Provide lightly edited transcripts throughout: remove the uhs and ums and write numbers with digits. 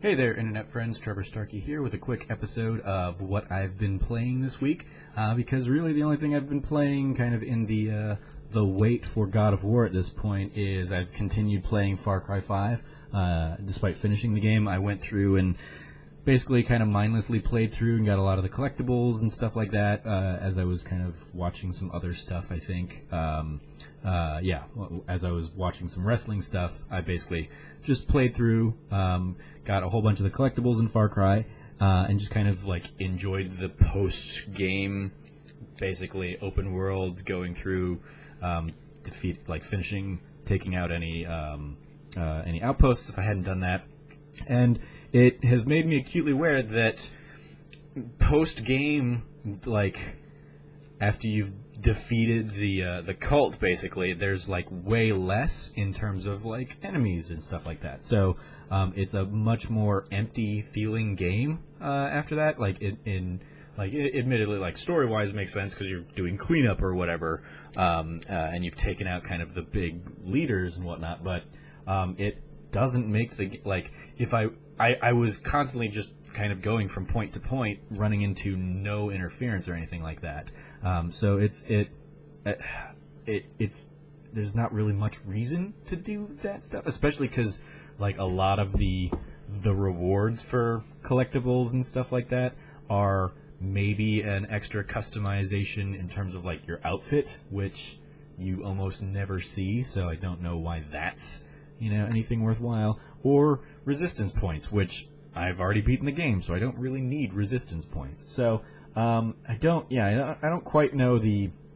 Hey there, internet friends. Trevor Starkey here with a quick episode of what I've been playing this week. Because really, the only thing I've been playing, kind of in the wait for God of War at this point, is I've continued playing Far Cry 5. Despite finishing the game, I went through and basically kind of mindlessly played through and got a lot of the collectibles and stuff like that as I was kind of watching some other stuff, I think. As I was watching some wrestling stuff, I basically just played through, got a whole bunch of the collectibles in Far Cry, and just kind of like enjoyed the post-game, basically open world, going through, finishing, taking out any outposts if I hadn't done that. And it has made me acutely aware that post-game, like, after you've defeated the cult, basically, there's, like, way less in terms of, like, enemies and stuff like that. So, it's a much more empty-feeling game after that. Like, admittedly, like, story-wise, it makes sense because you're doing cleanup or whatever, and you've taken out kind of the big leaders and whatnot, but it doesn't make the, like, if I was constantly just kind of going from point to point, running into no interference or anything like that. So it's there's not really much reason to do that stuff, especially because, like, a lot of the rewards for collectibles and stuff like that are maybe an extra customization in terms of, like, your outfit, which you almost never see, so I don't know why that's anything worthwhile, or resistance points, which I've already beaten the game, so I don't really need resistance points. So I don't quite know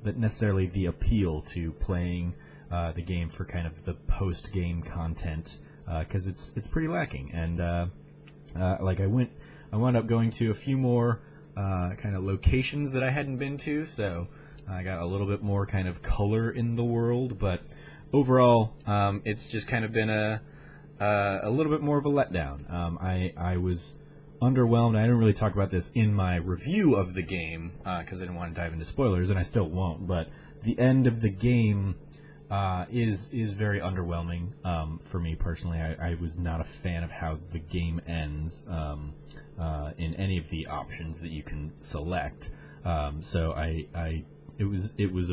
necessarily the appeal to playing the game for kind of the post-game content, because it's pretty lacking. And I wound up going to a few more kind of locations that I hadn't been to, so I got a little bit more kind of color in the world, but overall, it's just kind of been a little bit more of a letdown. I was underwhelmed. I didn't really talk about this in my review of the game because I didn't want to dive into spoilers, and I still won't. But the end of the game is very underwhelming for me personally. I was not a fan of how the game ends in any of the options that you can select. So it was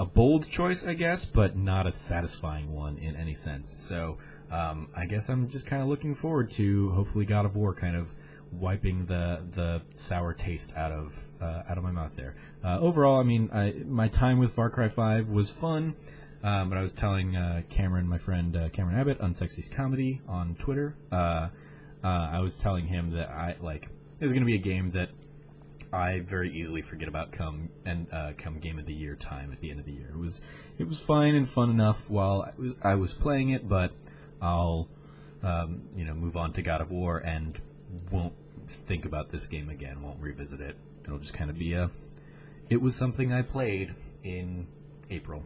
a bold choice, I guess, but not a satisfying one in any sense. So I guess I'm just kind of looking forward to hopefully God of War kind of wiping the sour taste out of my mouth there. Overall, I mean, my time with Far Cry 5 was fun, but I was telling Cameron, my friend Cameron Abbott, Unsexy's Comedy on Twitter, I was telling him that there's going to be a game that I very easily forget about come Game of the Year time at the end of the year. It was fine and fun enough while I was playing it, but I'll move on to God of War and won't think about this game again. Won't revisit it. It'll just kind of be it was something I played in April.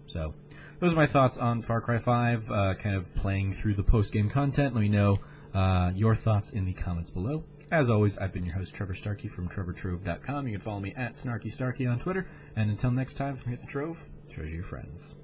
So those are my thoughts on Far Cry 5. Kind of playing through the post game content. Let me know your thoughts in the comments below. As always, I've been your host, Trevor Starkey from TrevorTrove.com. You can follow me at SnarkyStarkey on Twitter. And until next time, from Hit the Trove, treasure your friends.